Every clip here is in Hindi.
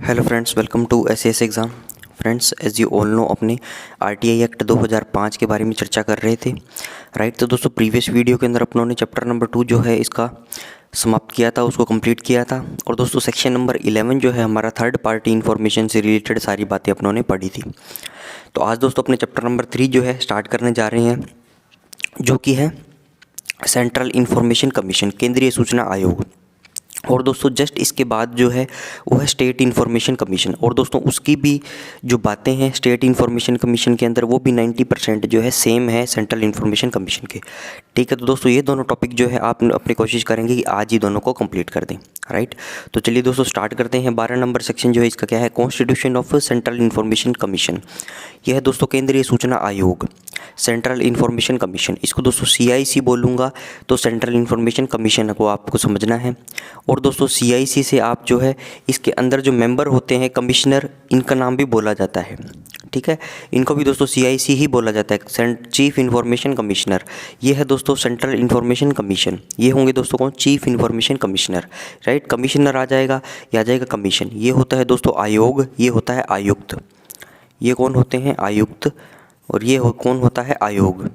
Hello friends, welcome to SS exam. Friends, as you all know, अपने आरटीआई एक्ट 2005 के बारे में चर्चा कर रहे थे, राइट। तो दोस्तों, प्रीवियस वीडियो के अंदर अपनों ने चैप्टर नंबर 2 जो है इसका समाप्त किया था, उसको कंप्लीट किया था। और दोस्तों, सेक्शन नंबर 11 जो है हमारा थर्ड पार्टी इन्फॉर्मेशन से रिलेटेड सारी बातें अपनों ने पढ़ी थी। तो आज दोस्तों अपने चैप्टर नंबर 3 जो है स्टार्ट करने जा रहे हैं, जो कि है सेंट्रल इन्फॉर्मेशन कमीशन, केंद्रीय सूचना आयोग। और दोस्तों जस्ट इसके बाद जो है वो है स्टेट इन्फॉर्मेशन कमीशन। और दोस्तों उसकी भी जो बातें हैं स्टेट इन्फॉर्मेशन कमीशन के अंदर, वो भी 90% जो है सेम है सेंट्रल इन्फॉर्मेशन कमीशन के। ठीक है, तो दोस्तों ये दोनों टॉपिक जो है आप अपनी कोशिश करेंगे कि आज ही दोनों को कंप्लीट कर दें, राइट। तो चलिए दोस्तों स्टार्ट करते हैं। 12 नंबर सेक्शन जो है इसका क्या है, constitution of central information commission. यह है दोस्तों केंद्रीय सूचना आयोग, सेंट्रल इन्फॉर्मेशन कमीशन। इसको दोस्तों CIC बोलूँगा तो सेंट्रल इन्फॉर्मेशन कमीशन को आपको समझना है। और दोस्तों CIC से आप जो है इसके अंदर जो मेंबर होते हैं कमिश्नर, इनका नाम भी बोला जाता है, ठीक है। इनको भी दोस्तों CIC ही बोला जाता है, चीफ इन्फॉर्मेशन कमिश्नर। ये है दोस्तों सेंट्रल इन्फॉर्मेशन कमीशन। ये होंगे दोस्तों कौन, chief information commissioner, right. Commissioner आ जाएगा, या आ जाएगा कमीशन। ये होता है दोस्तों आयोग, ये होता है आयुक्त। ये कौन होते हैं, आयुक्त। और ये कौन होता है, आयोग।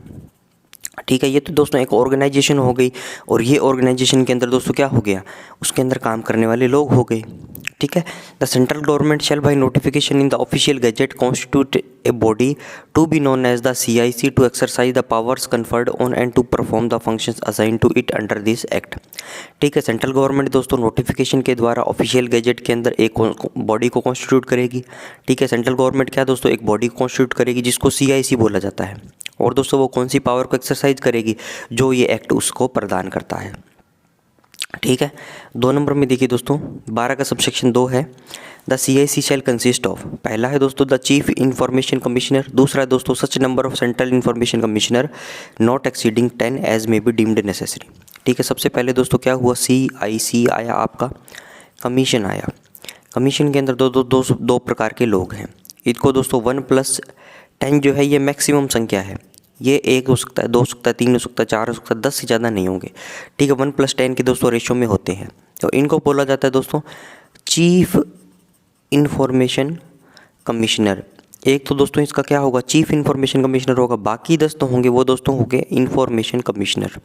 ठीक है, ये तो दोस्तों एक ऑर्गेनाइजेशन हो गई। और ये ऑर्गेनाइजेशन के अंदर दोस्तों क्या हो गया, उसके अंदर काम करने वाले लोग हो गए, ठीक है। The central government shall by notification in the official gazette constitute a body to be known as the CIC to exercise the powers conferred on and to perform the functions assign to it under this act. ठीक है, सेंट्रल गवर्नमेंट दोस्तों नोटिफिकेशन के द्वारा ऑफिशियल गैजेट के अंदर एक बॉडी को कॉन्स्टिट्यूट करेगी। ठीक है, सेंट्रल गवर्नमेंट क्या दोस्तों, एक बॉडी को कॉन्स्टिट्यूट करेगी जिसको CIC बोला जाता है। और दोस्तों वो कौन सी पावर को एक्सरसाइज करेगी, जो ये एक्ट उसको प्रदान करता है। ठीक है, 2 नंबर में देखिए दोस्तों, 12 का सबसेक्शन 2 है, the CIC shell consist of. पहला है दोस्तों द चीफ इन्फॉर्मेशन कमिश्नर। दूसरा है दोस्तों such number of central information commissioner not exceeding 10 as may be deemed necessary. ठीक है, सबसे पहले दोस्तों क्या हुआ, CIC आया, आपका कमीशन आया। कमीशन के अंदर दो प्रकार के लोग हैं। इसको दोस्तों 1+10 जो है ये मैक्सिमम संख्या है। ये 1 हो सकता है, 2 हो सकता है, 3 हो सकता है, 4 हो सकता है, 10 से ज़्यादा नहीं होंगे। ठीक है, 1+10 के दोस्तों रेशो में होते हैं। तो इनको बोला जाता है दोस्तों चीफ इन्फॉर्मेशन कमिश्नर। एक तो दोस्तों इसका क्या होगा, चीफ इन्फॉर्मेशन कमिश्नर होगा। बाकी 10 तो होंगे, वो दोस्तों हो गए इन्फॉर्मेशन कमिश्नर,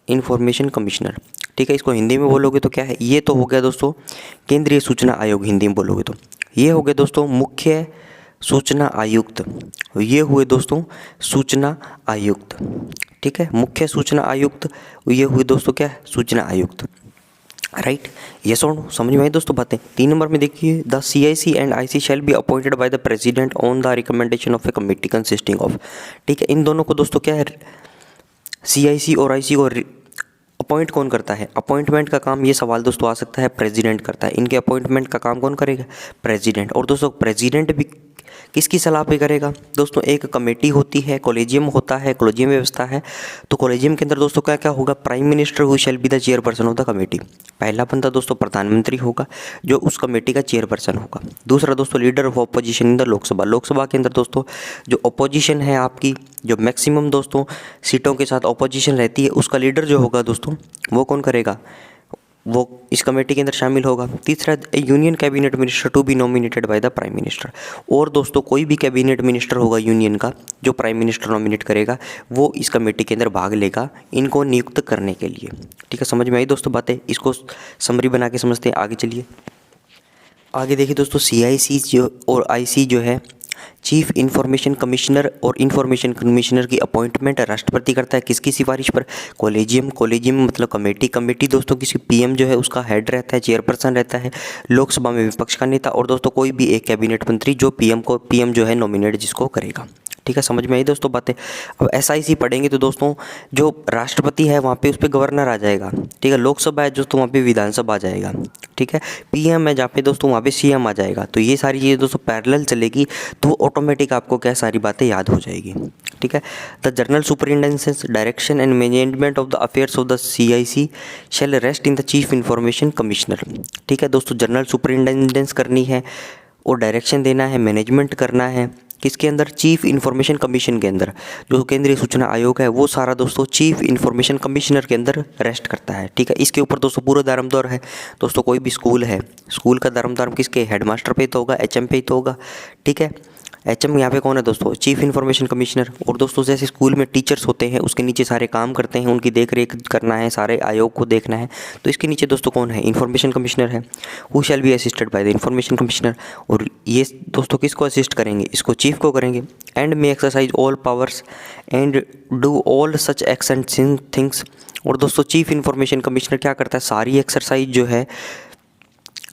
इन्फॉर्मेशन कमिश्नर। ठीक है, इसको हिंदी में बोलोगे तो क्या है, ये तो हो गया दोस्तों केंद्रीय सूचना आयोग, हिंदी में बोलोगे तो। ये हो गया दोस्तों मुख्य सूचना आयुक्त। ये हुए दोस्तों सूचना आयुक्त। ठीक है, मुख्य सूचना आयुक्त, ये हुए दोस्तों क्या, सूचना आयुक्त, राइट। ये सुनो, समझ में आई दोस्तों बातें। 3 नंबर में देखिए, the CIC and IC shell be appointed by the president on the recommendation of A committee consisting of. ठीक है, इन दोनों को दोस्तों क्या है, CIC और IC को अपॉइंट कौन करता है, अपॉइंटमेंट का काम, ये सवाल दोस्तों आ सकता है, प्रेसिडेंट करता है। इनके अपॉइंटमेंट का काम कौन करेगा, प्रेसिडेंट। और दोस्तों प्रेसिडेंट भी किसकी सलाह पे करेगा दोस्तों, एक कमेटी होती है, कॉलेजियम होता है, कॉलेजियम व्यवस्था है। तो कॉलेजियम के अंदर दोस्तों क्या क्या होगा, prime minister who shall be the chairperson of the committee. पहला बंदा दोस्तों प्रधानमंत्री होगा जो उस कमेटी का चेयरपर्सन होगा। दूसरा दोस्तों leader of opposition in the Lok Sabha. Lok Sabha के अंदर दोस्तों जो अपोजिशन है आपकी, जो मैक्सिमम दोस्तों सीटों के साथ अपोजिशन रहती है, उसका लीडर जो होगा दोस्तों वो कौन करेगा, वो इस कमेटी के अंदर शामिल होगा। तीसरा union cabinet minister to be nominated by the prime minister. और दोस्तों कोई भी कैबिनेट मिनिस्टर होगा यूनियन का जो प्राइम मिनिस्टर नॉमिनेट करेगा, वो इस कमेटी के अंदर भाग लेगा इनको नियुक्त करने के लिए। ठीक है, समझ में आई दोस्तों बातें। इसको समरी बना के समझते हैं, आगे चलिए। आगे देखिए दोस्तों, CIC जो और IC जो है चीफ इन्फॉर्मेशन कमिश्नर और इन्फॉर्मेशन कमिश्नर की अपॉइंटमेंट राष्ट्रपति करता है, किसकी सिफारिश पर, कॉलेजियम। कॉलेजियम मतलब कमेटी। कमेटी दोस्तों किसी PM जो है उसका हेड रहता है, चेयरपर्सन रहता है। लोकसभा में विपक्ष का नेता। और दोस्तों कोई भी एक कैबिनेट मंत्री जो PM जो है नॉमिनेट जिसको करेगा। ठीक है, समझ में आई दोस्तों बातें। अब SIC पढ़ेंगे तो दोस्तों जो राष्ट्रपति है वहाँ पे उस पर गवर्नर आ जाएगा। ठीक है, लोकसभा है दोस्तों वहाँ पे विधानसभा आ जाएगा। ठीक है, PM है जहाँ पे दोस्तों वहाँ पे CM आ जाएगा। तो ये सारी चीज़ें दोस्तों पैरेलल चलेगी, तो ऑटोमेटिक आपको क्या सारी बातें याद हो जाएगी। ठीक है, the general superintendence direction and management of the affairs of the CIC shall rest in the chief information commissioner. ठीक है दोस्तों, जनरल सुपरिटेंडेंस करनी है और डायरेक्शन देना है, मैनेजमेंट करना है, किसके अंदर? चीफ इन्फॉर्मेशन कमीशन के अंदर। जो केंद्रीय सूचना आयोग है वो सारा दोस्तों चीफ इन्फॉर्मेशन कमिश्नर के अंदर रेस्ट करता है। ठीक है, इसके ऊपर दोस्तों पूरा दारोमदार है। दोस्तों कोई भी स्कूल है, स्कूल का दारोमदार किसके? हेडमास्टर पे तो होगा, एचएम पे ही तो होगा। ठीक है, एचएम यहाँ पे कौन है दोस्तों? Chief information commissioner. और दोस्तों जैसे स्कूल में टीचर्स होते हैं, उसके नीचे सारे काम करते हैं, उनकी देख रेख करना है, सारे आयोग को देखना है, तो इसके नीचे दोस्तों कौन है? इन्फॉर्मेशन कमिश्नर है। Who shall be assisted by the information commissioner. और ये दोस्तों किसको असिस्ट करेंगे? इसको चीफ को करेंगे। And may exercise all powers and do all such acts and things. और दोस्तों चीफ इन्फॉर्मेशन कमिश्नर क्या करता है? सारी एक्सरसाइज जो है,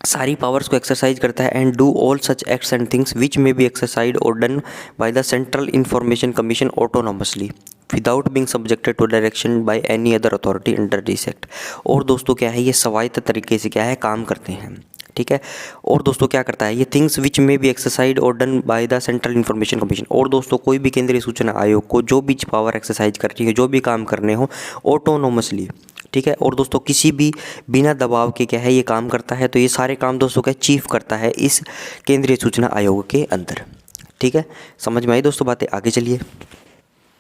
सारी पावर्स को एक्सरसाइज करता है। And do all such acts and things which may be exercise और done by the central information commission autonomously without being subjected to direction by any other authority under this act. और दोस्तों क्या है, ये स्वायत्त तरीके से क्या है, काम करते हैं। ठीक है, और दोस्तों क्या करता है ये? Things which may be exercise और done by the central information commission. और दोस्तों कोई भी केंद्रीय सूचना आयोग को जो भी पावर एक्सरसाइज करनी है, जो भी काम करने हो, ऑटोनोमसली। ठीक है, और दोस्तों किसी भी बिना दबाव के क्या है ये काम करता है। तो ये सारे काम दोस्तों क्या चीफ करता है इस केंद्रीय सूचना आयोग के अंदर। ठीक है, समझ में आई दोस्तों बातें? आगे चलिए।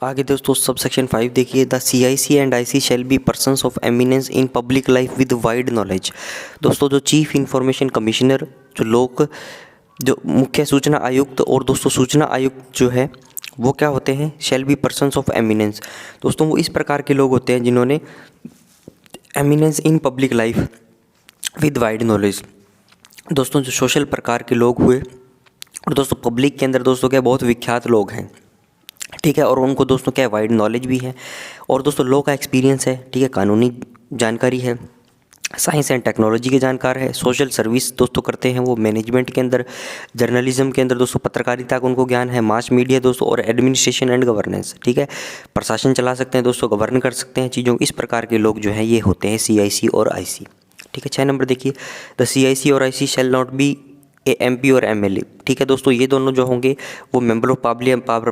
आगे दोस्तों सब सेक्शन 5 देखिए। The CIC and IC shall be persons of eminence in public life with wide knowledge. दोस्तों जो चीफ इंफॉर्मेशन कमिश्नर, जो मुख्य सूचना आयुक्त और दोस्तों सूचना आयुक्त जो है वो क्या होते हैं? Shall be persons of eminence. दोस्तों वो इस प्रकार के लोग होते हैं जिन्होंने eminence in public life with wide knowledge. दोस्तों जो सोशल प्रकार के लोग हुए और दोस्तों पब्लिक के अंदर दोस्तों क्या बहुत विख्यात लोग हैं। ठीक है, और उनको दोस्तों क्या वाइड नॉलेज भी है, और दोस्तों लॉ का एक्सपीरियंस है। ठीक है, कानूनी जानकारी है, साइंस एंड टेक्नोलॉजी के जानकार है, सोशल सर्विस दोस्तों करते हैं वो, मैनेजमेंट के अंदर, जर्नलिज्म के अंदर दोस्तों पत्रकारिता का उनको ज्ञान है, मास मीडिया दोस्तों, और एडमिनिस्ट्रेशन एंड गवर्नेंस। ठीक है, प्रशासन चला सकते हैं दोस्तों, गवर्न कर सकते हैं चीज़ों। इस प्रकार के लोग जो हैं ये होते हैं CIC और IC। ठीक है, 6 नंबर देखिए। द CIC और IC shall not be MP और MLA। ठीक है दोस्तों, ये दोनों जो होंगे वो मेंबर ऑफ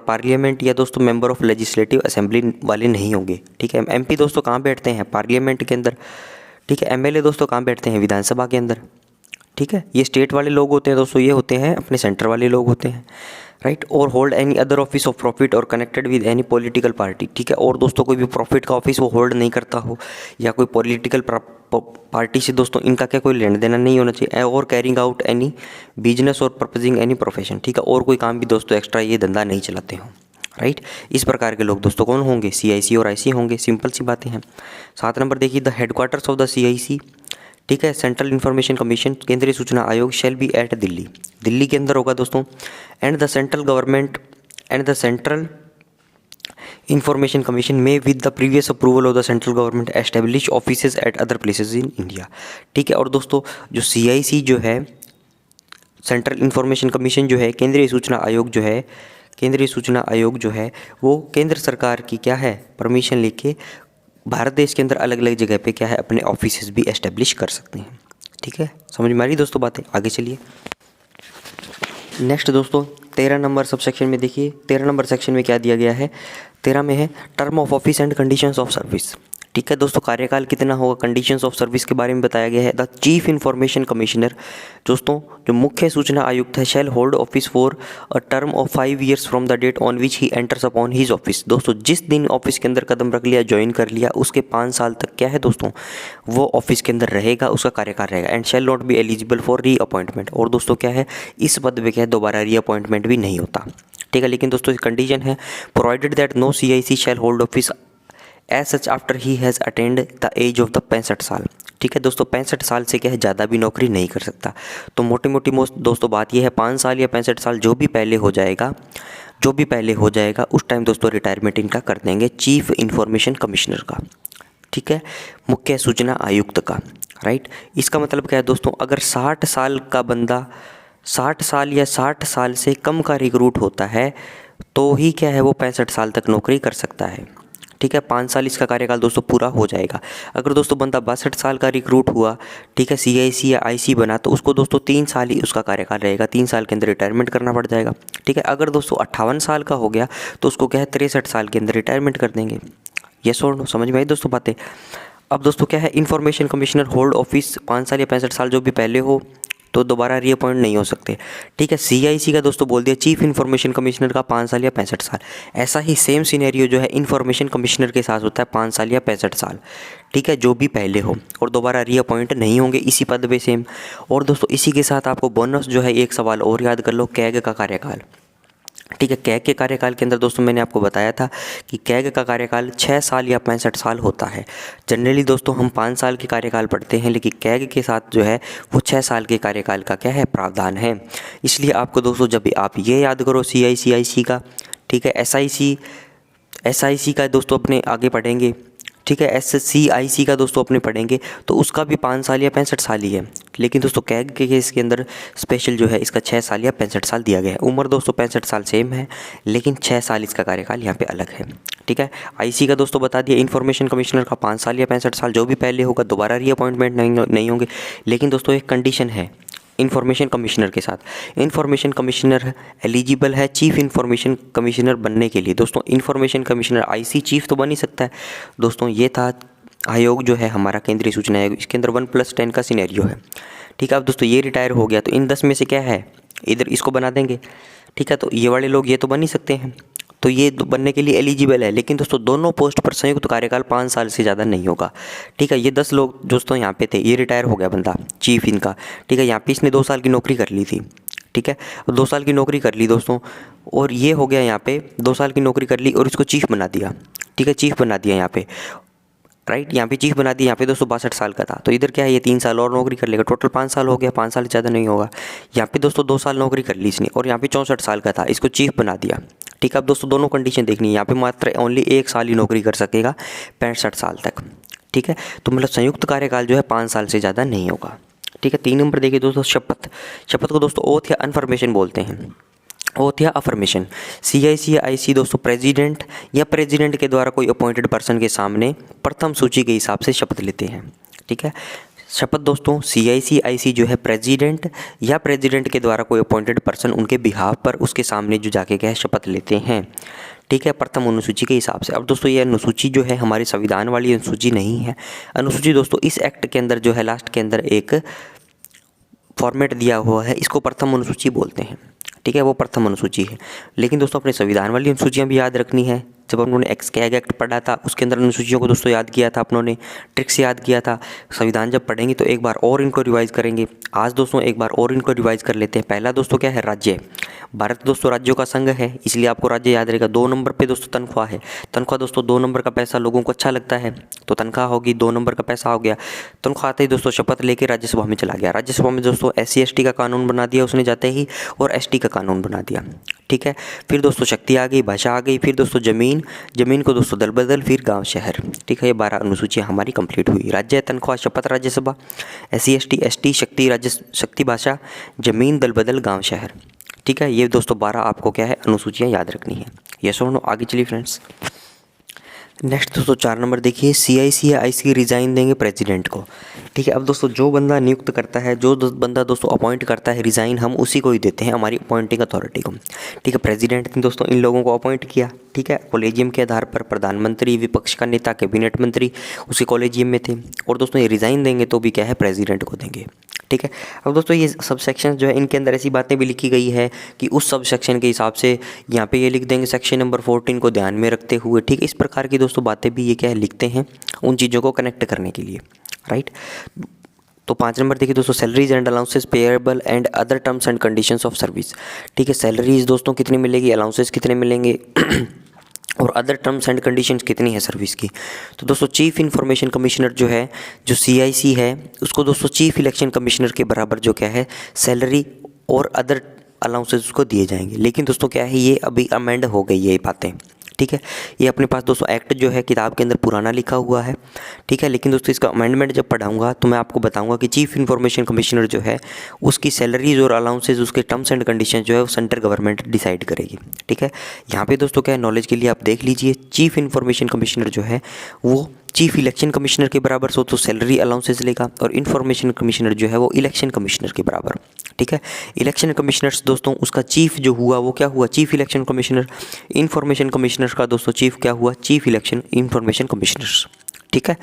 पार्लियामेंट या दोस्तों मेंबर ऑफ लेजिस्लेटिव असेंबली वाले नहीं होंगे। ठीक है, MP दोस्तों कहाँ बैठते हैं? पार्लियामेंट के अंदर। ठीक है, MLA दोस्तों कहाँ बैठते हैं? विधानसभा के अंदर। ठीक है, ये स्टेट वाले लोग होते हैं दोस्तों, ये होते हैं अपने सेंटर वाले लोग होते हैं, राइट। और hold any other office of profit और connected with any political party. ठीक है, और दोस्तों कोई भी प्रॉफिट का ऑफिस वो होल्ड नहीं करता हो, या कोई पॉलिटिकल पार्टी से दोस्तों इनका क्या कोई लेना देना नहीं होना चाहिए। और कैरिंग आउट एनी बिजनेस और पर्पजिंग एनी प्रोफेशन। ठीक है, और कोई काम भी दोस्तों एक्स्ट्रा ये धंधा नहीं चलाते हो, राइट। इस प्रकार के लोग दोस्तों कौन होंगे? CIC और IC होंगे। सिंपल सी बातें हैं। 7 नंबर देखिए। The headquarters of the CIC, ठीक है, सेंट्रल इन्फॉर्मेशन कमीशन, केंद्रीय सूचना आयोग, shall be at Delhi. Delhi के अंदर होगा दोस्तों। And the central government and the central information commission may with the previous approval of the central government establish offices at other places in India. ठीक है, और दोस्तों जो CIC जो है, सेंट्रल इंफॉर्मेशन कमीशन जो है, केंद्रीय सूचना आयोग जो है, केंद्रीय सूचना आयोग जो है वो केंद्र सरकार की क्या है परमिशन लेके भारत देश के अंदर अलग अलग जगह पे क्या है अपने ऑफिसेस भी एस्टेब्लिश कर सकते हैं। ठीक है, समझ में आ रही दोस्तों बातें? आगे चलिए। नेक्स्ट दोस्तों 13 नंबर सब सेक्शन में देखिए। 13 नंबर सेक्शन में क्या दिया गया है? 13 में है term of office and conditions of service. ठीक है दोस्तों, कार्यकाल कितना होगा, कंडीशंस ऑफ सर्विस के बारे में बताया गया है। द चीफ इंफॉर्मेशन कमिश्नर दोस्तों जो मुख्य सूचना आयुक्त है, shall hold office for a term of 5 years from the date on which he enters upon his office. दोस्तों जिस दिन ऑफिस के अंदर कदम रख लिया, ज्वाइन कर लिया, उसके 5 साल तक क्या है दोस्तों वो ऑफिस के अंदर रहेगा, उसका कार्यकाल रहेगा। And shall not be eligible for री अपॉइंटमेंट। और दोस्तों क्या है, इस पद पे क्या है दोबारा री अपॉइंटमेंट भी नहीं होता। ठीक है, लेकिन दोस्तों कंडीशन है provided that no CIC shall hold office as such after he has attained the age of the 65 साल। ठीक है दोस्तों, 65 साल से क्या है ज़्यादा भी नौकरी नहीं कर सकता। तो मोटी मोटी दोस्तों बात यह है 5 साल या 65 साल जो भी पहले हो जाएगा उस टाइम दोस्तों रिटायरमेंट इनका कर देंगे चीफ इंफॉर्मेशन कमिश्नर का। ठीक है, मुख्य सूचना आयुक्त का, राइट। इसका मतलब क्या है दोस्तों, अगर 60 साल का बंदा 60 साल या 60 साल से कम का रिक्रूट होता है तो ही क्या है वो 65 साल तक नौकरी कर सकता है। ठीक है, 5 साल इसका कार्यकाल दोस्तों पूरा हो जाएगा। अगर दोस्तों बंदा 62 साल का रिक्रूट हुआ, ठीक है, CIC या IC बना, तो उसको दोस्तों 3 साल ही उसका कार्यकाल रहेगा, 3 साल के अंदर रिटायरमेंट करना पड़ जाएगा। ठीक है, अगर दोस्तों 58 साल का हो गया तो उसको क्या है 63 साल के अंदर रिटायरमेंट कर देंगे। यस और नो, समझ में आई दोस्तों बातें? अब दोस्तों क्या है, इंफॉर्मेशन कमिश्नर होल्ड ऑफिस 5 साल या 65 साल जो भी पहले हो तो दोबारा रीअपॉइंट नहीं हो सकते। ठीक है, CIC का दोस्तों बोल दिया चीफ इन्फॉर्मेशन कमिश्नर का 5 साल या 65 साल। ऐसा ही सेम सिनेरियो जो है इन्फॉर्मेशन कमिश्नर के साथ होता है 5 साल या 65 साल। ठीक है, जो भी पहले हो और दोबारा रीअपॉइंट नहीं होंगे इसी पद पे सेम। और दोस्तों इसी के साथ आपको बोनस जो है एक सवाल और याद कर लो, कैग का कार्यकाल। ठीक है, कैग के कार्यकाल के अंदर दोस्तों मैंने आपको बताया था कि कैग का कार्यकाल 6 साल या 65 साल होता है। जनरली दोस्तों हम 5 साल के कार्यकाल पढ़ते हैं, लेकिन कैग के साथ जो है वो 6 साल के कार्यकाल का क्या है, प्रावधान है। इसलिए आपको दोस्तों जब भी आप ये याद करो CIC का, ठीक है, SIC का दोस्तों अपने आगे पढ़ेंगे। ठीक है, SCIC का दोस्तों अपने पढ़ेंगे तो उसका भी 5 साल या 65 साल ही है। लेकिन दोस्तों कैग के केस के अंदर स्पेशल जो है इसका 6 साल या 65 साल दिया गया है। उम्र दोस्तों 65 साल सेम है, लेकिन 6 साल इसका कार्यकाल यहाँ पे अलग है। ठीक है, IC का दोस्तों बता दिया इन्फॉर्मेशन कमिश्नर का 5 साल या 65 साल, जो भी पहले होगा दोबारा रीअपॉइंटमेंट नहीं होंगे। लेकिन दोस्तों एक कंडीशन है इन्फॉर्मेशन कमिश्नर के साथ, इन्फॉर्मेशन कमिश्नर एलिजिबल है चीफ इन्फॉर्मेशन कमिश्नर बनने के लिए। दोस्तों इन्फॉर्मेशन कमिश्नर IC चीफ तो बन ही सकता है। दोस्तों ये था आयोग जो है हमारा केंद्रीय सूचना आयोग, इसके अंदर 1+10 का सिनेरियो है। ठीक है, अब दोस्तों ये रिटायर हो गया तो इन 10 में से क्या है, इधर इसको बना देंगे। ठीक है, तो ये वाले लोग ये तो बन ही सकते हैं, तो ये बनने के लिए एलिजिबल है। लेकिन दोस्तों दोनों पोस्ट पर संयुक्त कार्यकाल 5 साल से ज़्यादा नहीं होगा। ठीक है, ये 10 लोग दोस्तों यहाँ पे थे, ये रिटायर हो गया बंदा चीफ इनका। ठीक है, यहाँ पे इसने 2 साल की नौकरी कर ली थी। ठीक है, 2 साल की नौकरी कर ली दोस्तों, और ये हो गया यहाँ पे 2 साल की नौकरी कर ली और इसको चीफ बना दिया। ठीक है, चीफ बना दिया यहाँ पे, राइट, यहाँ पे चीफ बना दिया। यहाँ पे दोस्तों 62 साल का था, तो इधर क्या है ये 3 साल और नौकरी कर लेगा, टोटल 5 साल हो गया, 5 साल ज़्यादा नहीं होगा। यहाँ पे दोस्तों 2 साल नौकरी कर ली इसने, और यहाँ पे 64 साल का था, इसको चीफ बना दिया। ठीक है, अब दोस्तों दोनों कंडीशन देखनी है, यहाँ पे मात्र ओनली 1 साल ही नौकरी कर सकेगा 65 साल तक। ठीक है, तो मतलब संयुक्त कार्यकाल जो है 5 साल से ज़्यादा नहीं होगा। ठीक है, 3 नंबर देखिए दोस्तों शपथ। शपथ को दोस्तों ओथ या अनफर्मेशन बोलते हैं, ओथ या अफर्मेशन। CIC या IC दोस्तों प्रेसिडेंट या प्रेसिडेंट के द्वारा कोई अपॉइंटेड पर्सन के सामने प्रथम सूची के हिसाब से शपथ लेते हैं। ठीक है, शपथ दोस्तों CIC IC जो है प्रेसिडेंट या प्रेसिडेंट के द्वारा कोई अपॉइंटेड पर्सन उनके बिहाफ पर उसके सामने जो जाके क्या है शपथ लेते हैं। ठीक है, प्रथम अनुसूची के हिसाब से। अब दोस्तों ये अनुसूची जो है हमारी संविधान वाली अनुसूची नहीं है। अनुसूची दोस्तों इस एक्ट के अंदर जो है लास्ट के अंदर एक फॉर्मेट दिया हुआ है, इसको प्रथम अनुसूची बोलते हैं। ठीक है, वो प्रथम अनुसूची है। लेकिन दोस्तों अपने संविधान वाली अनुसूचियाँ भी याद रखनी है। जब उन्होंने कैग एक्ट पढ़ा था उसके अंदर अनुसूचियों को दोस्तों याद किया था, अपनों ने ट्रिक्स याद किया था। संविधान जब पढ़ेंगे तो एक बार और इनको रिवाइज़ करेंगे। आज दोस्तों एक बार और इनको रिवाइज़ कर लेते हैं। पहला दोस्तों क्या है, राज्य। भारत दोस्तों राज्यों का संघ है, इसलिए आपको राज्य याद रहेगा। 2 नंबर पे दोस्तों तनख्वाह है। तनख्वाह दोस्तों 2 नंबर का पैसा लोगों को अच्छा लगता है, तो तनख्वाह होगी, 2 नंबर का पैसा हो गया। तनख्वाह आते ही दोस्तों शपथ लेके राज्यसभा में चला गया। राज्यसभा में दोस्तों SC ST का कानून बना दिया उसने जाते ही, और ST का कानून बना दिया। ठीक है, फिर दोस्तों शक्ति आ गई, भाषा आ गई, फिर दोस्तों जमीन को दोस्तों दल बदल, फिर गांव शहर। ठीक है, ये 12 अनुसूचियाँ हमारी कंप्लीट हुई। राज्य, तनख्वाह, शपथ, राज्यसभा, SC ST, शक्ति, शक्ति, भाषा, जमीन, दल बदल, गांव शहर। ठीक है, ये दोस्तों 12 आपको क्या है अनुसूचियाँ याद रखनी है। यस और नो, आगे चलिए फ्रेंड्स। नेक्स्ट दोस्तों 4 नंबर देखिए, CIC या IC रिज़ाइन देंगे प्रेसिडेंट को। ठीक है, अब दोस्तों जो बंदा नियुक्त करता है, जो बंदा दोस्तों अपॉइंट करता है रिज़ाइन, हम उसी को ही देते हैं, हमारी अपॉइंटिंग अथॉरिटी को। ठीक है, प्रेसिडेंट ने दोस्तों इन लोगों को अपॉइंट किया। ठीक है, कॉलेजियम के आधार पर प्रधानमंत्री, विपक्ष का नेता, कैबिनेट मंत्री उसी कॉलेजियम में थे, और दोस्तों ये रिज़ाइन देंगे तो भी क्या है प्रेसिडेंट को देंगे। ठीक है, अब दोस्तों ये सब सेक्शन जो है इनके अंदर ऐसी बातें भी लिखी गई है कि उस सब सेक्शन के हिसाब से यहाँ पे ये लिख देंगे सेक्शन नंबर 14 को ध्यान में रखते हुए। ठीक है, इस प्रकार की दोस्तों बातें भी ये क्या है लिखते हैं उन चीज़ों को कनेक्ट करने के लिए, राइट। तो 5 नंबर देखिए दोस्तों, salaries and allowances payable and other terms and conditions of service. ठीक है, सैलरीज दोस्तों कितनी मिलेगी, अलाउंसेस कितने मिलेंगे और अदर टर्म्स एंड कंडीशंस कितनी है सर्विस की। तो दोस्तों चीफ इन्फॉर्मेशन कमिश्नर जो है, जो CIC है, उसको दोस्तों चीफ इलेक्शन कमिश्नर के बराबर जो क्या है सैलरी और अदर अलाउंसेस उसको दिए जाएंगे। लेकिन दोस्तों क्या है ये अभी अमेंड हो गई है ये बातें। ठीक है, ये अपने पास दोस्तों एक्ट जो है किताब के अंदर पुराना लिखा हुआ है। ठीक है, लेकिन दोस्तों इसका अमेंडमेंट जब पढ़ाऊंगा तो मैं आपको बताऊंगा कि चीफ इन्फॉर्मेशन कमिश्नर जो है उसकी सैलरीज और अलाउंसेज, उसके टर्म्स एंड कंडीशन जो है वो सेंट्रल गवर्नमेंट डिसाइड करेगी। ठीक है, यहाँ पे दोस्तों क्या है नॉलेज के लिए आप देख लीजिए, चीफ इन्फॉर्मेशन कमिश्नर जो है वो चीफ इलेक्शन कमिश्नर के बराबर सो तो सैलरी अलाउंसेस लेगा, और इन्फॉर्मेशन कमिश्नर जो है वो इलेक्शन कमिश्नर के बराबर। ठीक है, इलेक्शन कमिश्नर्स दोस्तों उसका चीफ जो हुआ वो क्या हुआ, chief election commissioner. Information commissioner का दोस्तों चीफ क्या हुआ, चीफ इलेक्शन इन्फॉर्मेशन कमिश्नर्स। ठीक है।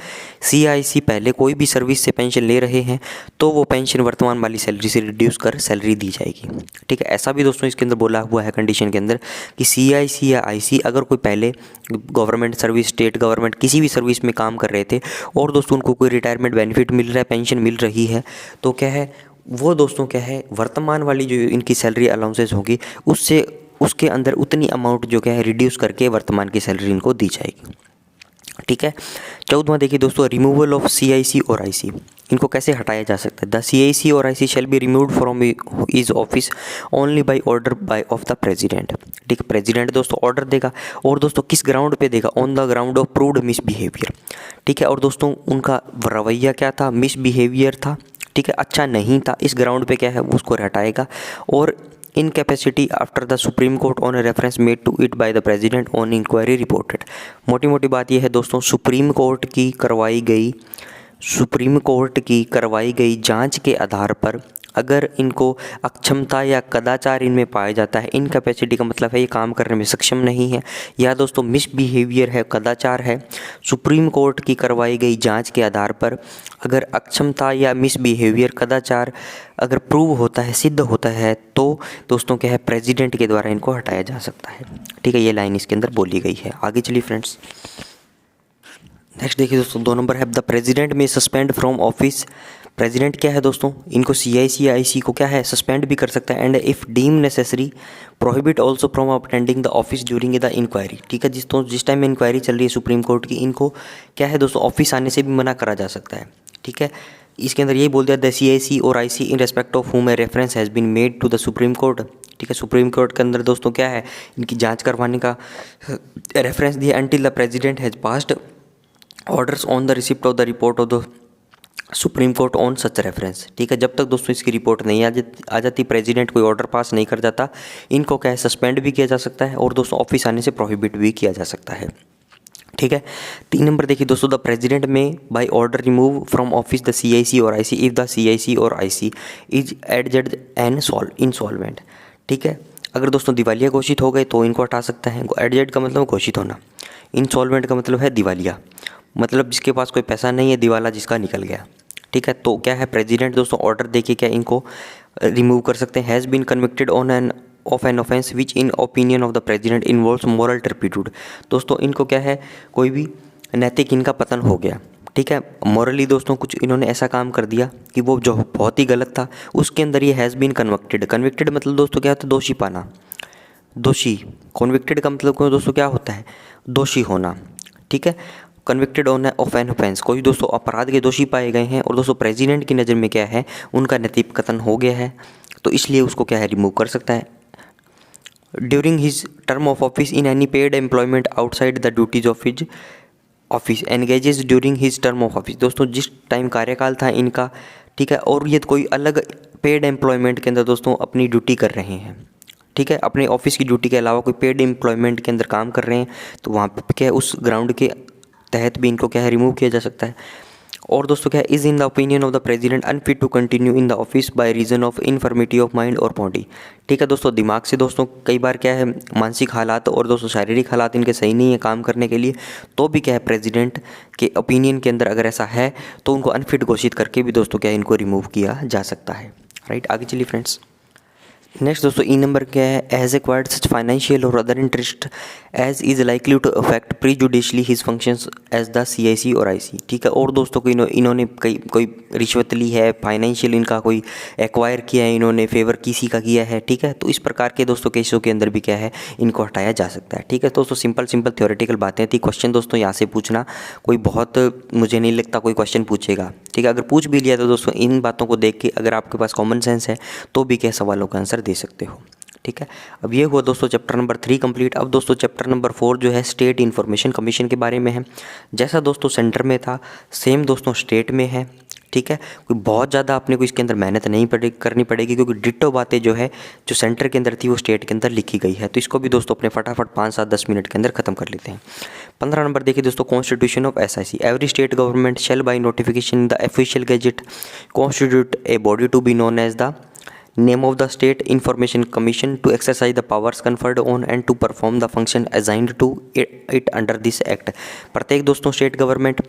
CIC पहले कोई भी सर्विस से पेंशन ले रहे हैं तो वो पेंशन वर्तमान वाली सैलरी से रिड्यूस कर सैलरी दी जाएगी। ठीक है, ऐसा भी दोस्तों इसके अंदर बोला हुआ है कंडीशन के अंदर कि CIC या IC अगर कोई पहले गवर्नमेंट सर्विस, स्टेट गवर्नमेंट किसी भी सर्विस में काम कर रहे थे और दोस्तों उनको कोई रिटायरमेंट बेनिफिट मिल रहा है, पेंशन मिल रही है, तो क्या है वो दोस्तों क्या है वर्तमान वाली जो इनकी सैलरी अलाउंसेस होगी उससे उसके अंदर उतनी अमाउंट जो क्या है रिड्यूस करके वर्तमान की सैलरी इनको दी जाएगी। ठीक है। 14वां देखिए दोस्तों, रिमूवल ऑफ CIC और IC, इनको कैसे हटाया जा सकता है। द CIC और IC shall be removed from is office only by order by of the president. ठीक है, प्रेसिडेंट दोस्तों ऑर्डर देगा और दोस्तों किस ग्राउंड पे देगा, on the ground of proved misbehaviour. ठीक है, और दोस्तों उनका रवैया क्या था, मिसबिहेवियर था। ठीक है, अच्छा नहीं था, इस ग्राउंड पे क्या है उसको हटाएगा। और incapacity after the Supreme Court on reference made to it by the president on inquiry reported. मोटी मोटी बात यह है दोस्तों, सुप्रीम कोर्ट की करवाई गई जांच के आधार पर अगर इनको अक्षमता या कदाचार इनमें पाया जाता है, इनकैपेसिटी का मतलब है ये काम करने में सक्षम नहीं है, या दोस्तों मिसबिहेवियर है, कदाचार है, सुप्रीम कोर्ट की करवाई गई जांच के आधार पर अगर अक्षमता या मिसबिहेवियर, कदाचार अगर प्रूव होता है, सिद्ध होता है, तो दोस्तों क्या है प्रेसिडेंट के द्वारा इनको हटाया जा सकता है। ठीक है, ये लाइन इसके अंदर बोली गई है। आगे चलिए फ्रेंड्स, नेक्स्ट देखिए दोस्तों 2 नंबर है द प्रेसिडेंट में सस्पेंड फ्रॉम ऑफिस। प्रेसिडेंट क्या है दोस्तों, इनको CIC या IC को क्या है सस्पेंड भी कर सकता है। And if deem necessary prohibit also from attending the office during the inquiry. ठीक है, जिस टाइम में इंक्वायरी चल रही है सुप्रीम कोर्ट की, इनको क्या है दोस्तों ऑफिस आने से भी मना करा जा सकता है। ठीक है, इसके अंदर यही बोल दिया द CIC और IC in respect of whom a reference has been made to the Supreme Court. ठीक है, सुप्रीम कोर्ट के अंदर दोस्तों क्या है इनकी जांच करवाने का रेफरेंस दिया। Until the president has passed orders on the receipt of the report of the Supreme Court on such reference. ठीक है, जब तक दोस्तों इसकी रिपोर्ट नहीं आ जाती, प्रेसिडेंट कोई ऑर्डर पास नहीं कर जाता, इनको क्या है सस्पेंड भी किया जा सकता है और दोस्तों ऑफिस आने से प्रोहिबिट भी किया जा सकता है। ठीक है, 3 नंबर देखिए दोस्तों, the president may by order remove from office the CIC और IC इफ द CIC और IC is adjudged and insolvent. ठीक है, अगर दोस्तों दिवालिया घोषित हो गए तो इनको हटा सकता है। एडजड का मतलब घोषित होना, इंसॉल्वेंट का मतलब है दिवालिया, मतलब जिसके पास कोई पैसा नहीं है, दिवाला जिसका निकल गया। ठीक है, तो क्या है प्रेसिडेंट दोस्तों ऑर्डर देके क्या इनको रिमूव कर सकते हैं। Has been convicted on an of an offence which in opinion of the president involves moral turpitude. दोस्तों इनको क्या है कोई भी नैतिक इनका पतन हो गया। ठीक है, मॉरली दोस्तों कुछ इन्होंने ऐसा काम कर दिया कि वो जो बहुत ही गलत था, उसके अंदर ये हैज़ बीन कन्विक्टेड। कन्विक्टेड मतलब दोस्तों क्या होता है, दोषी पाना, दोषी। कन्विक्टेड का मतलब दोस्तों क्या होता है, दोषी होना। ठीक है, कन्विक्टेड ऑफ एन ऑफेंस, कोई दोस्तों अपराध के दोषी पाए गए हैं और दोस्तों प्रेसिडेंट की नज़र में क्या है उनका नैतिक पतन हो गया है, तो इसलिए उसको क्या है रिमूव कर सकता है। During his term of office in any paid employment outside the duties of his office engages during his term of office. दोस्तों जिस टाइम कार्यकाल था इनका, ठीक है, और ये कोई अलग पेड एम्प्लॉयमेंट के अंदर दोस्तों अपनी ड्यूटी कर रहे हैं। ठीक है, अपने ऑफिस की ड्यूटी के अलावा कोई पेड एम्प्लॉयमेंट के अंदर काम कर रहे हैं, तो वहाँ पे क्या है उस ग्राउंड के तहत भी इनको क्या है रिमूव किया जा सकता है। और दोस्तों क्या है is in the opinion of the president unfit to continue in the office by reason of infirmity of mind और बॉडी। ठीक है दोस्तों, दिमाग से दोस्तों कई बार क्या है मानसिक हालात और दोस्तों शारीरिक हालात इनके सही नहीं है काम करने के लिए, तो भी क्या है प्रेसिडेंट के ओपिनियन के अंदर अगर ऐसा है तो उनको अनफिट घोषित करके भी दोस्तों क्या है इनको रिमूव किया जा सकता है। राइट, आगे चलिए फ्रेंड्स। नेक्स्ट दोस्तों ई नंबर क्या है, एज एक्वायर्ड सच फाइनेंशियल और other interest as is likely to affect prejudicially his functions as the CIC और IC। ठीक है, और दोस्तों को इन्होंने कोई रिश्वत ली है, फाइनेंशियल इनका कोई एक्वायर किया है, इन्होंने फेवर किसी का किया है। ठीक है, तो इस प्रकार के दोस्तों केसों के अंदर भी क्या है इनको हटाया जा सकता है। ठीक है दोस्तों, सिंपल थ्योरेटिकल बातें थी। क्वेश्चन दोस्तों यहाँ से पूछना कोई बहुत मुझे नहीं लगता कोई क्वेश्चन पूछेगा। ठीक है, अगर पूछ भी लिया तो दोस्तों इन बातों को देख के अगर आपके पास कॉमन सेंस है तो भी क्या सवालों का आंसर दे सकते हो। ठीक है, अब ये हुआ दोस्तों चैप्टर नंबर 3 कंप्लीट। अब दोस्तों चैप्टर नंबर 4 जो है स्टेट इन्फॉर्मेशन कमीशन के बारे में है। जैसा दोस्तों सेंटर में था सेम दोस्तों स्टेट में है। ठीक है, कोई बहुत ज़्यादा अपने को इसके अंदर मेहनत नहीं करनी पड़ेगी, क्योंकि डिट्टो बातें जो है जो सेंटर के अंदर थी वो स्टेट के अंदर लिखी गई है। तो इसको भी दोस्तों अपने फटाफट 5-7-10 मिनट के अंदर खत्म कर लेते हैं। 15 नंबर देखिए दोस्तों, constitution of SIC। Every state government shall by notification in the official gazette constitute a body to be known as the name of the state information commission to exercise the powers conferred on and to perform the function assigned to it under this act. प्रत्येक दोस्तों स्टेट गवर्नमेंट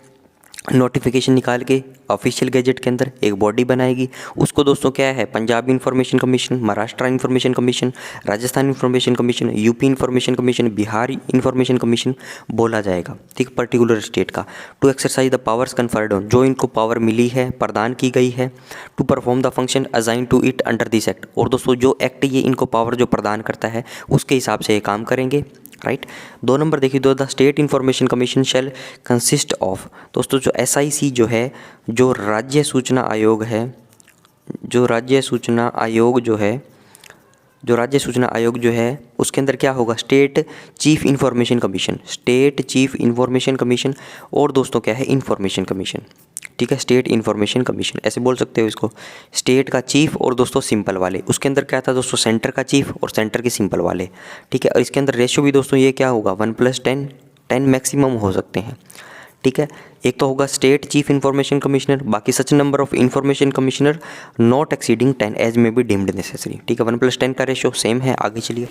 नोटिफिकेशन निकाल के ऑफिशियल गैजेट के अंदर एक बॉडी बनाएगी। उसको दोस्तों क्या है, Punjab information commission, Maharashtra information commission, Rajasthan information commission, UP information commission, Bihar information commission बोला जाएगा, ठीक, पर्टिकुलर स्टेट का। To exercise the powers conferred on, जो इनको पावर मिली है, प्रदान की गई है, to perform the function assign to it under this act. और दोस्तों जो एक्ट ये इनको पावर जो प्रदान करता है उसके हिसाब से ये काम करेंगे, राइट। 2 नंबर देखिए, the state information commission shell consist of, दोस्तों जो SIC जो है, जो राज्य सूचना आयोग है, जो राज्य सूचना आयोग जो है उसके अंदर क्या होगा, state chief information commission, state chief information commission, और दोस्तों क्या है, इंफॉर्मेशन कमीशन, ठीक है, स्टेट इंफॉर्मेशन कमीशन ऐसे बोल सकते हो इसको। स्टेट का चीफ और दोस्तों सिंपल वाले, उसके अंदर क्या था दोस्तों, सेंटर का चीफ और सेंटर के सिंपल वाले, ठीक है। और इसके अंदर रेशियो भी दोस्तों ये क्या होगा, 1+10, 10 मैक्सिमम हो सकते हैं, ठीक है। एक तो होगा स्टेट चीफ इंफॉर्मेशन कमिश्नर, बाकी such number of information commissioner not exceeding 10 as may be deemed necessary, ठीक है। 1+10 का रेशियो सेम है। आगे चलिए,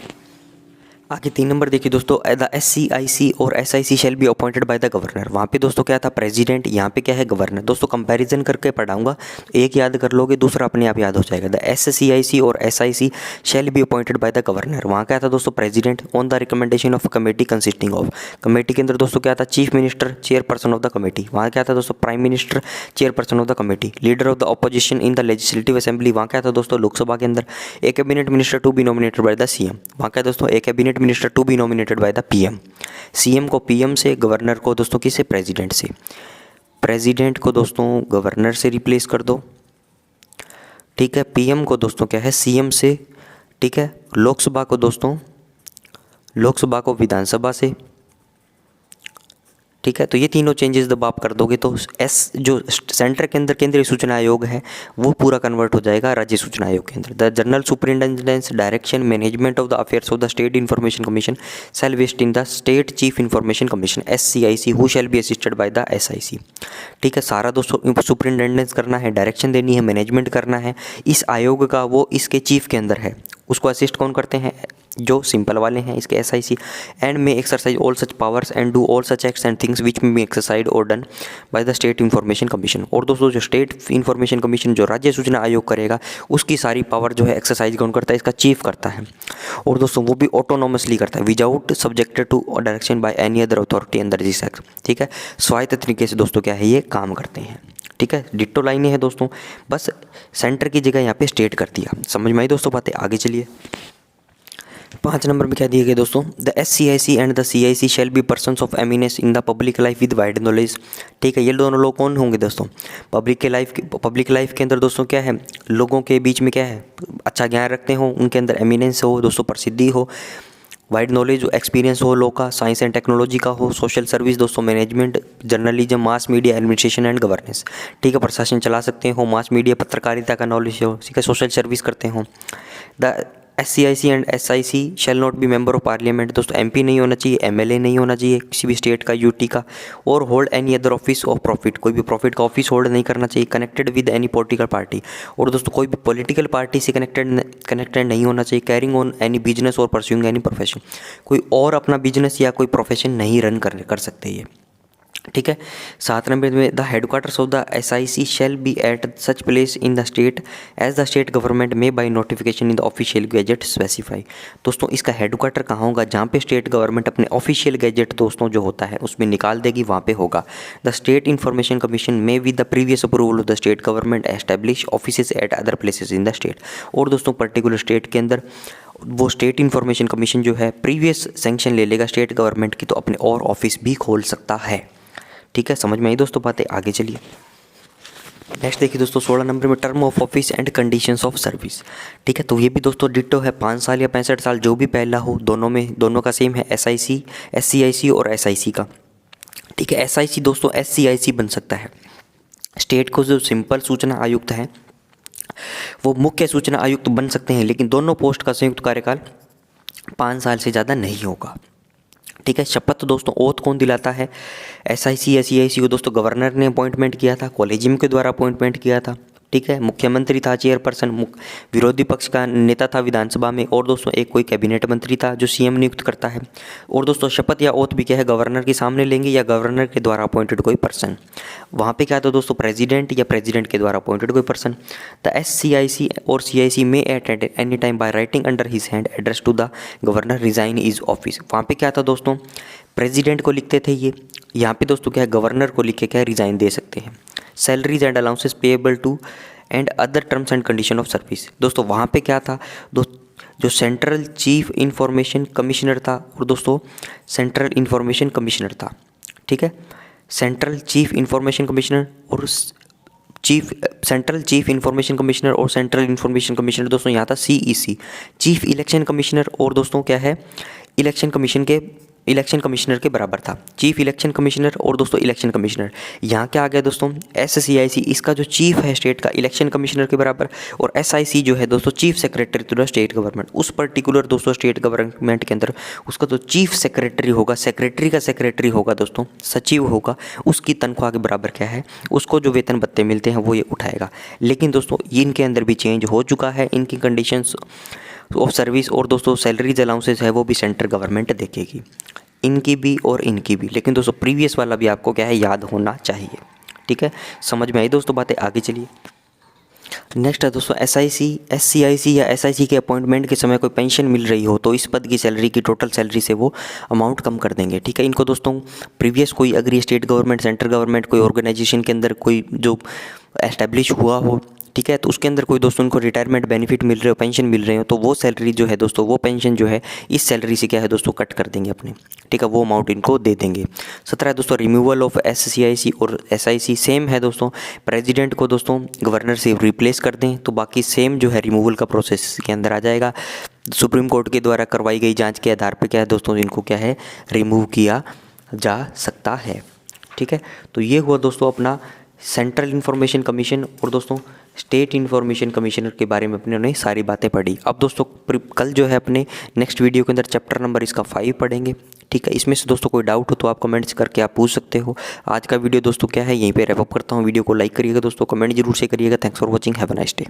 आगे 3 नंबर देखिए दोस्तों, द SCIC और SIC shall be appointed by the governor. वहाँ पे दोस्तों क्या था, प्रेसिडेंट, यहाँ पे क्या है, गवर्नर। दोस्तों कंपैरिजन करके पढ़ाऊंगा, एक याद कर लोगे, दूसरा अपने आप याद हो जाएगा। द SCIC और SIC shall be appointed by the governor. वहाँ क्या था दोस्तों, president on the recommendation of committee consisting of, committee के अंदर दोस्तों क्या था, chief minister, chairperson of the committee. वहाँ क्या था दोस्तों, prime minister, chairperson of the committee, leader of the opposition in the legislative assembly. वहाँ क्या था दोस्तों, लोकसभा के अंदर, a cabinet minister to be nominated by the CM। वहाँ क्या दोस्तों, a cabinet minister to be nominated by the PM। CM को PM से, गवर्नर को दोस्तों किससे, प्रेसिडेंट से। प्रेसिडेंट को दोस्तों गवर्नर से रिप्लेस कर दो, ठीक है। PM को दोस्तों क्या है, CM से, ठीक है। लोकसभा को दोस्तों, लोकसभा को विधानसभा से, ठीक है। तो ये तीनों चेंजेस जब आप कर दोगे तो जो सेंटर के अंदर केंद्रीय सूचना आयोग है वो पूरा कन्वर्ट हो जाएगा राज्य सूचना आयोग के अंदर। The general superintendence direction management of the affairs of the state information commission shall vest in the state chief information commission SCIC who shall be assisted by the SIC, ठीक है। सारा दोस्तों सुपरिटेंडेंस करना है, डायरेक्शन देनी है, मैनेजमेंट करना है इस आयोग का, वो इसके चीफ के अंदर है। उसको असिस्ट कौन करते हैं, जो सिंपल वाले हैं इसके SIC। एंड में exercise all such powers and do all such acts and things विच में बी एक्सरसाइज और done by the state information commission. और दोस्तों जो स्टेट इंफॉर्मेशन कमीशन जो राज्य सूचना आयोग करेगा उसकी सारी पावर जो है एक्सरसाइज कौन करता है, इसका चीफ करता है। और दोस्तों वो भी ऑटोनोमसली करता है, without subjected to direction by any other authority under this act, ठीक है। स्वायत्त तरीके से दोस्तों क्या है, ये काम करते हैं, ठीक है। डिट्टो लाइनें हैं दोस्तों, बस सेंटर की जगह यहाँ पे स्टेट कर दिया। समझ में आई दोस्तों बातें। आगे चलिए, 5 नंबर में क्या दिए गए दोस्तों, the SCIC and the CIC shall be persons of eminence in the public life with wide knowledge, ठीक है। ये दोनों लोग कौन होंगे दोस्तों, पब्लिक लाइफ के अंदर दोस्तों क्या है, लोगों के बीच में क्या है, अच्छा ज्ञान रखते हो, उनके अंदर एमिनेंस हो दोस्तों, प्रसिद्धि हो, वाइड नॉलेज एक्सपीरियंस हो लोग का, साइंस एंड टेक्नोलॉजी का हो, सोशल सर्विस दोस्तों, management, journalism, mass media, administration and governance, ठीक है। प्रशासन चला सकते हो, मास मीडिया, पत्रकारिता का नॉलेज हो, ठीक है, सोशल सर्विस करते हो। The SCIC and SIC shall not be member of parliament, दोस्तों MP नहीं होना चाहिए, MLA नहीं होना चाहिए किसी भी स्टेट का, UT का, और hold any other office of profit, कोई भी प्रॉफिट का ऑफिस होल्ड नहीं करना चाहिए। Connected with any political party, और दोस्तों कोई भी पॉलिटिकल पार्टी से कनेक्टेड नहीं होना चाहिए। कैरिंग ऑन एनी बिजनेस और परस्यूइंग एनी प्रोफेशन, कोई और अपना बिजनेस या कोई प्रोफेशन नहीं रन कर सकते ये, ठीक है। 7 नंबर में the headquarters of the SIC shall be at such place in the state as the state government may by notification in the official gazette specify. दोस्तों इसका हेडक्वार्टर कहाँ होगा, जहाँ पे स्टेट गवर्नमेंट अपने ऑफिशियल गैजेट दोस्तों जो होता है उसमें निकाल देगी, वहाँ पे होगा। The state information commission may with the previous approval of the state government establish office at other places in the state. और दोस्तों पर्टिकुलर स्टेट के अंदर वो स्टेट इंफॉर्मेशन कमीशन जो है प्रीवियस सेंक्शन ले लेगा स्टेट गवर्नमेंट की, तो अपने और ऑफिस भी खोल सकता है, ठीक है। समझ में आई दोस्तों बातें। आगे चलिए, नेक्स्ट देखिए दोस्तों 16 नंबर में term of office and conditions of service, ठीक है। तो ये भी दोस्तों डिट्टो है, 5 साल या 65 साल जो भी पहला हो, दोनों का सेम है, SCIC और SIC का, ठीक है। SIC दोस्तों SCIC बन सकता है। स्टेट को जो सिंपल सूचना आयुक्त है वो मुख्य सूचना आयुक्त बन सकते हैं, लेकिन दोनों पोस्ट का संयुक्त कार्यकाल 5 साल से ज़्यादा नहीं होगा, ठीक है। शपथ दोस्तों ओथ कौन दिलाता है, SIC या CIC को दोस्तों गवर्नर ने अपॉइंटमेंट किया था, कॉलेजियम के द्वारा अपॉइंटमेंट किया था, ठीक है। मुख्यमंत्री था चेयरपर्सन, विरोधी पक्ष का नेता था विधानसभा में, और दोस्तों एक कोई कैबिनेट मंत्री था जो सीएम नियुक्त करता है। और दोस्तों शपथ या ओथ भी क्या है, गवर्नर के सामने लेंगे या गवर्नर के द्वारा अपॉइंटेड कोई पर्सन। वहाँ पे क्या था दोस्तों, प्रेसिडेंट या प्रेसिडेंट के द्वारा अपॉइंटेड कोई पर्सन। द SCIC और CIC may at any time by writing under his hand address to the governor resign his office. वहाँ पे क्या था दोस्तों, प्रेसिडेंट को लिखते थे ये, यहाँ पे दोस्तों क्या है, गवर्नर को लिख के क्या है, रिजाइन दे सकते हैं। Salaries and allowances payable to and other terms and condition of service. दोस्तों वहाँ पे क्या था, जो सेंट्रल चीफ इंफॉर्मेशन कमिश्नर था, और दोस्तों सेंट्रल इंफॉर्मेशन कमिश्नर था, ठीक है। सेंट्रल चीफ इंफॉर्मेशन कमिश्नर और सेंट्रल चीफ इंफॉर्मेशन कमिश्नर और सेंट्रल इंफॉर्मेशन कमिश्नर दोस्तों यहाँ था CEC, चीफ इलेक्शन कमिश्नर, और दोस्तों क्या है, इलेक्शन कमिश्नर के बराबर था। चीफ इलेक्शन कमिश्नर और दोस्तों इलेक्शन कमिश्नर, यहाँ क्या आ गया दोस्तों, SCIC इसका जो चीफ है स्टेट का, इलेक्शन कमिश्नर के बराबर, और SIC जो है दोस्तों chief secretary to the state government. उस पर्टिकुलर दोस्तों स्टेट गवर्नमेंट के अंदर उसका तो चीफ सेक्रेटरी होगा, सेक्रेटरी का सेक्रेटरी होगा दोस्तों, सचिव होगा, उसकी तनख्वाह के बराबर क्या है, उसको जो वेतन भत्ते मिलते हैं वो ये उठाएगा। लेकिन दोस्तों इनके अंदर भी चेंज हो चुका है, इनकी कंडीशंस ऑफ सर्विस और दोस्तों सैलरीज अलाउंसेस है वो भी सेंट्रल गवर्नमेंट देखेगी, इनकी भी और इनकी भी। लेकिन दोस्तों प्रीवियस वाला भी आपको क्या है, याद होना चाहिए, ठीक है। समझ में आई दोस्तों बातें, आगे चलिए। नेक्स्ट है दोस्तों SCIC या SIC के अपॉइंटमेंट के समय कोई पेंशन मिल रही हो तो इस पद की सैलरी की टोटल सैलरी से वो अमाउंट कम कर देंगे, ठीक है। इनको दोस्तों प्रीवियस कोई अगर ये स्टेट गवर्नमेंट, सेंट्रल गवर्नमेंट कोई ऑर्गेनाइजेशन के अंदर कोई जो एस्टेब्लिश हुआ हो, ठीक है, तो उसके अंदर कोई दोस्तों उनको रिटायरमेंट बेनिफिट मिल रहे हो, पेंशन मिल रहे हो, तो वो सैलरी जो है दोस्तों, वो पेंशन जो है इस सैलरी से क्या है दोस्तों कट कर देंगे अपने, ठीक है, वो अमाउंट इनको दे देंगे। 17 दोस्तों रिमूवल ऑफ SCIC और SIC सेम है दोस्तों, प्रेसिडेंट को दोस्तों गवर्नर से रिप्लेस कर दें तो बाकी सेम जो है रिमूवल का प्रोसेस के अंदर आ जाएगा। सुप्रीम कोर्ट के द्वारा करवाई गई जाँच के आधार पर क्या है दोस्तों, इनको क्या है रिमूव किया जा सकता है, ठीक है। तो ये हुआ दोस्तों अपना सेंट्रल इंफॉर्मेशन कमीशन और दोस्तों स्टेट इंफॉर्मेशन कमिश्नर के बारे में अपने सारी बातें पढ़ी। अब दोस्तों कल जो है अपने नेक्स्ट वीडियो के अंदर चैप्टर नंबर इसका 5 पढ़ेंगे, ठीक है। इसमें से दोस्तों कोई डाउट हो तो आप कमेंट्स करके आप पूछ सकते हो। आज का वीडियो दोस्तों क्या है, यहीं पे रैप अप करता हूँ। वीडियो को लाइक करिएगा दोस्तों, कमेंट जरूर से करिएगा। Thanks for watching, have a nice day.